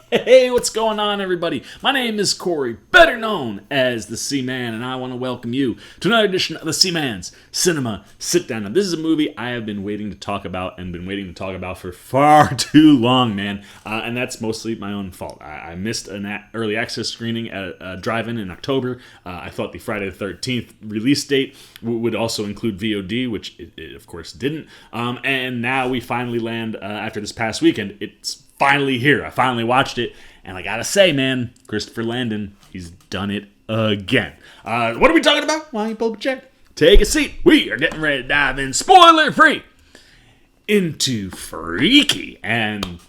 Hey, what's going on, everybody? My name is Corey, better known as the C-Man, and I want to welcome you to another edition of the C-Man's Cinema Sitdown. Now, this is a movie I have been waiting to talk about for far too long, man, and that's mostly my own fault. I missed an early access screening at a drive-in in October. I thought the Friday the 13th release date would also include VOD, which it of course didn't, and now we finally land, after this past weekend, it's finally here. I finally watched it, and I gotta say, man, Christopher Landon, he's done it again. What are we talking about? Why don't you pull up a chair? Take a seat. We are getting ready to dive in, spoiler-free, into Freaky. And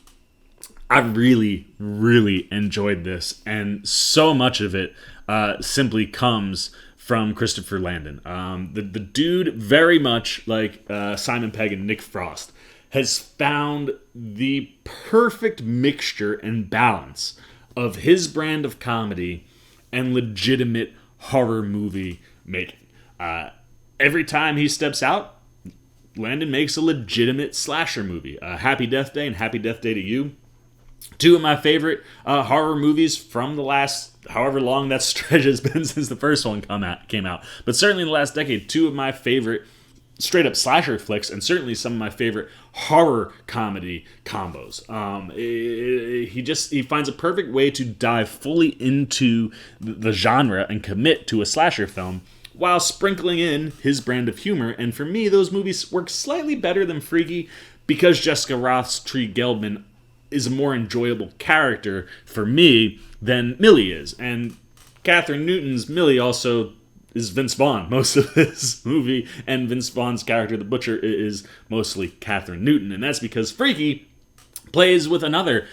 I really, really enjoyed this, and so much of it simply comes from Christopher Landon. The dude, very much like Simon Pegg and Nick Frost, has found the perfect mixture and balance of his brand of comedy and legitimate horror movie making. Every time he steps out, Landon makes a legitimate slasher movie. Happy Death Day and Happy Death Day to You, two of my favorite horror movies from the last however long that stretch has been since the first one came out. But certainly in the last decade, two of my favorite straight up slasher flicks, and certainly some of my favorite horror comedy combos. He finds a perfect way to dive fully into the genre and commit to a slasher film while sprinkling in his brand of humor. And for me, those movies work slightly better than Freaky because Jessica Roth's Tree Geldman is a more enjoyable character for me than Millie is. And Catherine Newton's Millie also is Vince Vaughn most of this movie, and Vince Vaughn's character, the Butcher, is mostly Catherine Newton, and that's because Freaky plays with another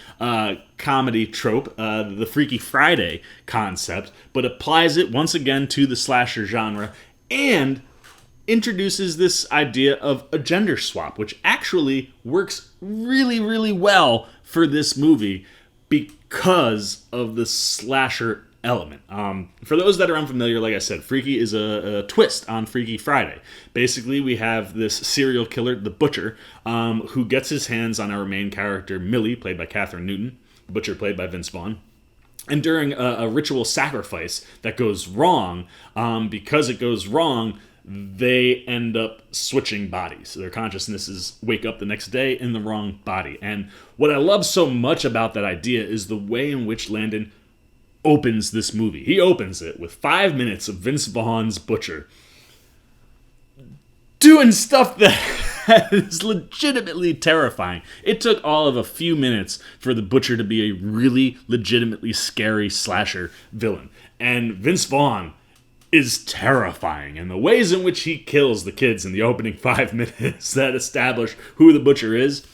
comedy trope, the Freaky Friday concept, but applies it once again to the slasher genre, and introduces this idea of a gender swap, which actually works really, really well for this movie because of the slasher element. For those that are unfamiliar, like I said, Freaky is a twist on Freaky Friday. Basically, we have this serial killer, the Butcher, who gets his hands on our main character, Millie, played by Catherine Newton, Butcher played by Vince Vaughn. And during a ritual sacrifice that goes wrong, because it goes wrong, they end up switching bodies. Their consciousnesses wake up the next day in the wrong body. And what I love so much about that idea is the way in which Landon opens this movie. He opens it with 5 minutes of Vince Vaughn's Butcher doing stuff that is legitimately terrifying. It took all of a few minutes for the Butcher to be a really legitimately scary slasher villain. And Vince Vaughn is terrifying, and the ways in which he kills the kids in the opening 5 minutes that establish who the Butcher is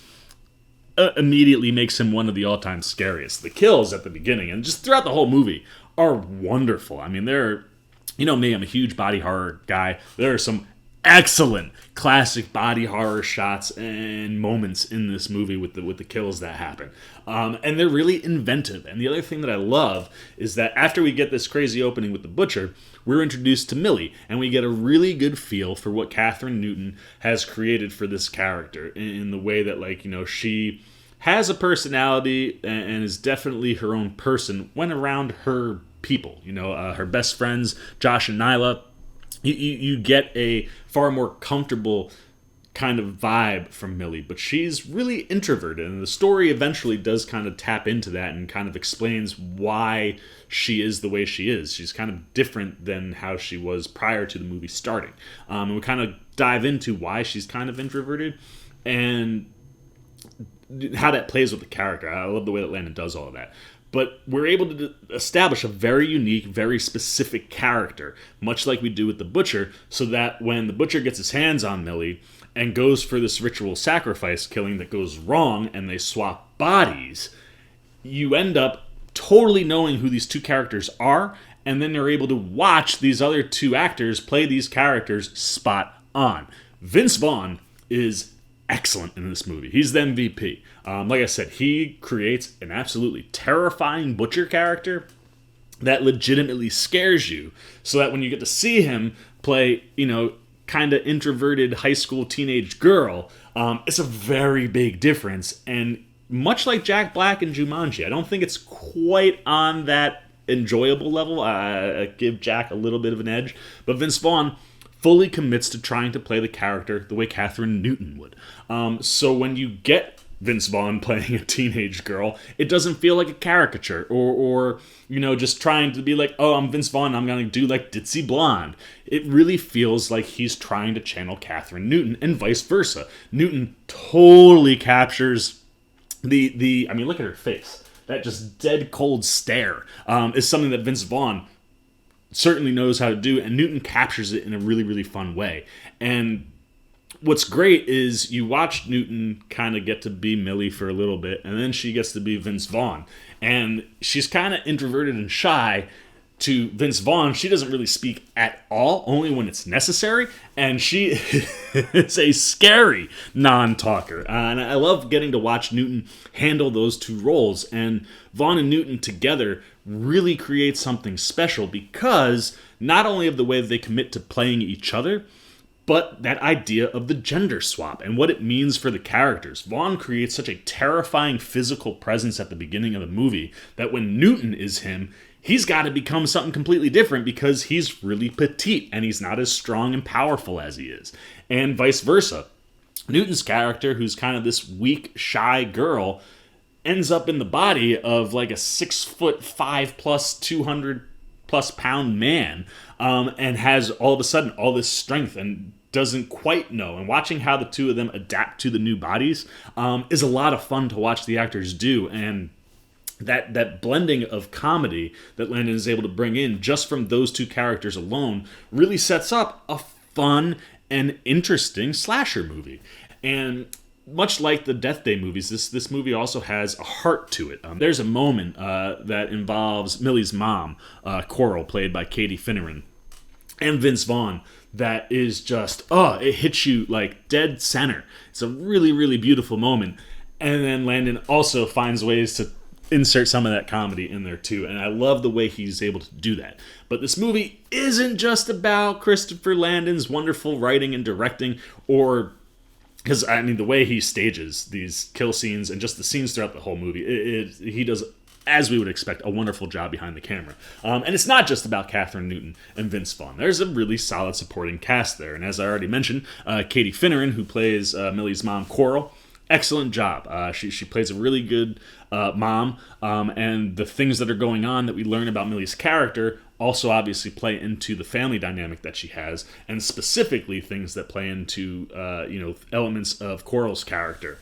immediately makes him one of the all-time scariest. The kills at the beginning and just throughout the whole movie are wonderful. I mean, you know me, I'm a huge body horror guy. There are some excellent classic body horror shots and moments in this movie with the kills that happen. And they're really inventive. And the other thing that I love is that after we get this crazy opening with the Butcher, we're introduced to Millie, and we get a really good feel for what Catherine Newton has created for this character in the way that, like, you know, she has a personality and is definitely her own person when around her people. You know, her best friends, Josh and Nyla. You get a far more comfortable kind of vibe from Millie, but she's really introverted, and the story eventually does kind of tap into that and kind of explains why she is the way she is. She's kind of different than how she was prior to the movie starting. And we kind of dive into why she's kind of introverted and how that plays with the character. I love the way that Landon does all of that. But we're able to establish a very unique, very specific character, much like we do with the Butcher, so that when the Butcher gets his hands on Millie and goes for this ritual sacrifice killing that goes wrong and they swap bodies, you end up totally knowing who these two characters are, and then you're able to watch these other two actors play these characters spot on. Vince Vaughn is excellent in this movie. He's the MVP. Like I said, he creates an absolutely terrifying Butcher character that legitimately scares you, so that when you get to see him play, you know, kind of introverted high school teenage girl, it's a very big difference, and much like Jack Black and Jumanji. I don't think it's quite on that enjoyable level. I give Jack a little bit of an edge. But Vince Vaughn fully commits to trying to play the character the way Catherine Newton would. So when you get Vince Vaughn playing a teenage girl, it doesn't feel like a caricature or just trying to be like, oh, I'm Vince Vaughn, I'm going to do like Ditzy Blonde. It really feels like he's trying to channel Catherine Newton and vice versa. Newton totally captures the I mean, look at her face. That just dead cold stare is something that Vince Vaughn certainly knows how to do, and Newton captures it in a really, really fun way. And what's great is you watch Newton kind of get to be Millie for a little bit, and then she gets to be Vince Vaughn. And she's kind of introverted and shy to Vince Vaughn. She doesn't really speak at all, only when it's necessary. And she is a scary non-talker. And I love getting to watch Newton handle those two roles. And Vaughn and Newton together really create something special because not only of the way that they commit to playing each other, but that idea of the gender swap and what it means for the characters. Vaughn creates such a terrifying physical presence at the beginning of the movie that when Newton is him, he's got to become something completely different because he's really petite and he's not as strong and powerful as he is. And vice versa. Newton's character, who's kind of this weak, shy girl, ends up in the body of like a 6'5" plus 200 plus pound man, and has all of a sudden all this strength and doesn't quite know. And watching how the two of them adapt to the new bodies is a lot of fun to watch the actors do. And that blending of comedy that Landon is able to bring in just from those two characters alone really sets up a fun and interesting slasher movie. And much like the Death Day movies, this movie also has a heart to it. There's a moment that involves Millie's mom, Coral, played by Katie Finneran, and Vince Vaughn, that is just, it hits you like dead center. It's a really, really beautiful moment. And then Landon also finds ways to insert some of that comedy in there too. And I love the way he's able to do that. But this movie isn't just about Christopher Landon's wonderful writing and directing, or because, I mean, the way he stages these kill scenes and just the scenes throughout the whole movie, he does, as we would expect, a wonderful job behind the camera. And it's not just about Catherine Newton and Vince Vaughn. There's a really solid supporting cast there. And as I already mentioned, Katie Finneran, who plays Millie's mom, Coral, excellent job. She plays a really good mom, and the things that are going on that we learn about Millie's character also obviously play into the family dynamic that she has, and specifically things that play into elements of Coral's character.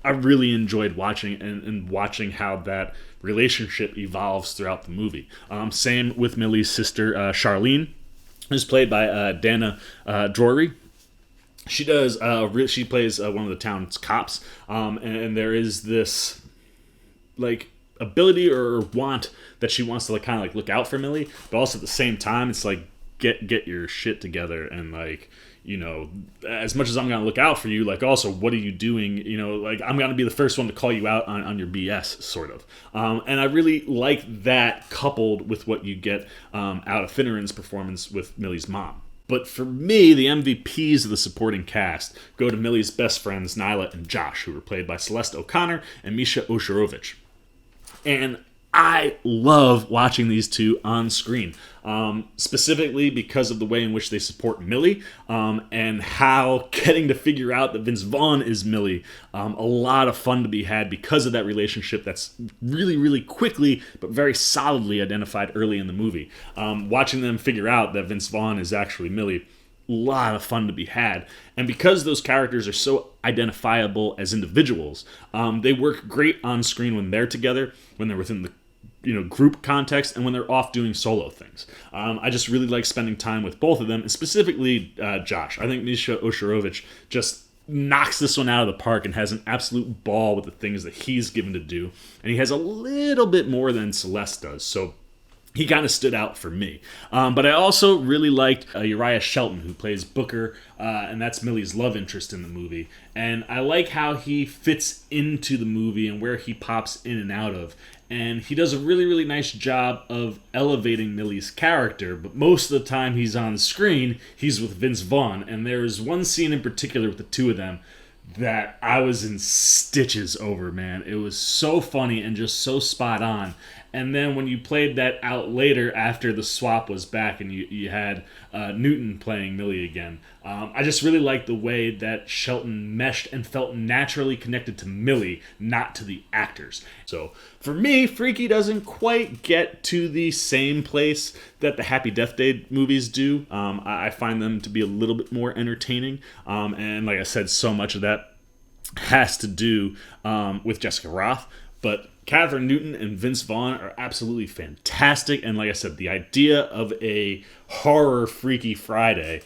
I really enjoyed watching and watching how that relationship evolves throughout the movie. Same with Millie's sister, Charlene, who's played by Dana Drory. She does. She plays one of the town's cops, and there is this like ability or want that she wants to like kind of like look out for Millie, but also at the same time, it's like get your shit together and like, as much as I'm gonna look out for you, like also what are you doing? Like I'm gonna be the first one to call you out on your BS, sort of. And I really like that coupled with what you get out of Finneran's performance with Millie's mom. But for me, the MVPs of the supporting cast go to Millie's best friends, Nyla and Josh, who were played by Celeste O'Connor and Misha Oshirovich. And I love watching these two on screen, specifically because of the way in which they support Millie, and how getting to figure out that Vince Vaughn is Millie, a lot of fun to be had because of that relationship that's really, really quickly but very solidly identified early in the movie. Watching them figure out that Vince Vaughn is actually Millie, a lot of fun to be had. And because those characters are so identifiable as individuals, they work great on screen when they're together, when they're within the group context, and when they're off doing solo things. I just really like spending time with both of them, and specifically Josh. I think Misha Oshirovich just knocks this one out of the park and has an absolute ball with the things that he's given to do, and he has a little bit more than Celeste does, so he kind of stood out for me. But I also really liked Uriah Shelton, who plays Booker, and that's Millie's love interest in the movie. And I like how he fits into the movie and where he pops in and out of. And he does a really, really nice job of elevating Millie's character, but most of the time he's on screen, he's with Vince Vaughn. And there is one scene in particular with the two of them that I was in stitches over, man. It was so funny and just so spot on. And then when you played that out later after the swap was back and you had Newton playing Millie again, I just really liked the way that Shelton meshed and felt naturally connected to Millie, not to the actors. So for me, Freaky doesn't quite get to the same place that the Happy Death Day movies do. I find them to be a little bit more entertaining. And like I said, so much of that has to do with Jessica Rothe. But Catherine Newton and Vince Vaughn are absolutely fantastic. And like I said, the idea of a horror Freaky Friday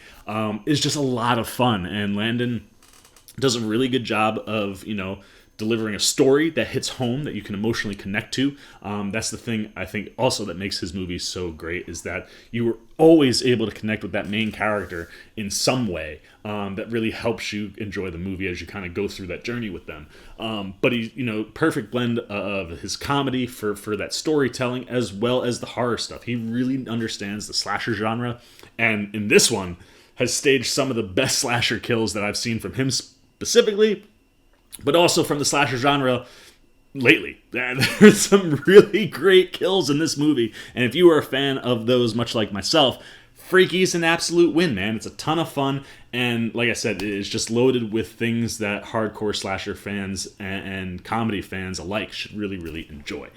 is just a lot of fun. And Landon does a really good job of, delivering a story that hits home, that you can emotionally connect to. That's the thing I think also that makes his movies so great, is that you were always able to connect with that main character in some way that really helps you enjoy the movie as you kind of go through that journey with them. But he, perfect blend of his comedy for that storytelling as well as the horror stuff. He really understands the slasher genre, and in this one has staged some of the best slasher kills that I've seen from him specifically, but also from the slasher genre lately. There's some really great kills in this movie, and if you are a fan of those, much like myself, Freaky's an absolute win, man. It's a ton of fun, and like I said, it's just loaded with things that hardcore slasher fans and comedy fans alike should really, really enjoy.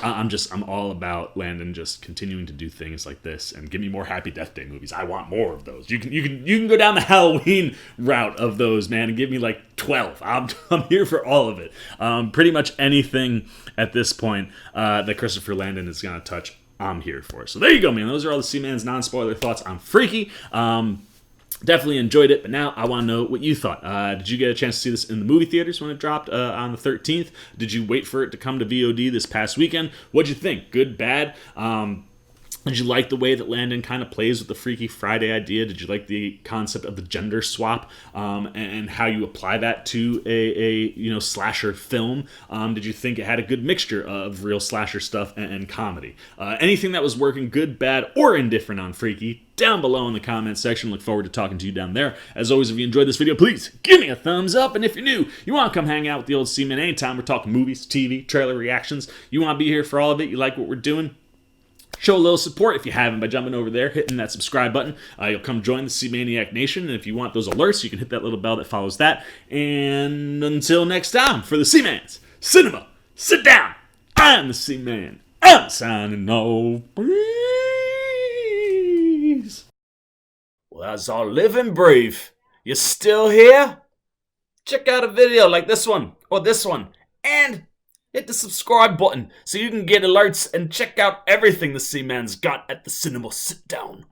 I'm all about Landon just continuing to do things like this and give me more Happy Death Day movies. I want more of those. You can go down the Halloween route of those, man, and give me like 12. I'm here for all of it. Pretty much anything at this point that Christopher Landon is gonna touch, I'm here for. So there you go, man. Those are all the Seaman's non-spoiler thoughts on Freaky. Definitely enjoyed it, but now I want to know what you thought. Did you get a chance to see this in the movie theaters when it dropped on the 13th? Did you wait for it to come to VOD this past weekend? What'd you think? Good, bad? Did you like the way that Landon kind of plays with the Freaky Friday idea? Did you like the concept of the gender swap and how you apply that to a slasher film? Did you think it had a good mixture of real slasher stuff and comedy? Anything that was working, good, bad, or indifferent on Freaky, down below in the comments section. Look forward to talking to you down there. As always, if you enjoyed this video, please give me a thumbs up. And if you're new, you want to come hang out with the old Seaman anytime we're talking movies, TV, trailer reactions, you want to be here for all of it, you like what we're doing, show a little support if you haven't by jumping over there, hitting that subscribe button. You'll come join the Seamaniac Nation, and if you want those alerts, you can hit that little bell that follows that. And until next time, for the Seaman's Cinema, sit down. I'm the Seaman. I'm signing off. Please. Well, that's all live and breathe. You still here? Check out a video like this one or this one, and hit the subscribe button so you can get alerts and check out everything the Seaman's got at the Cinema Sit Down.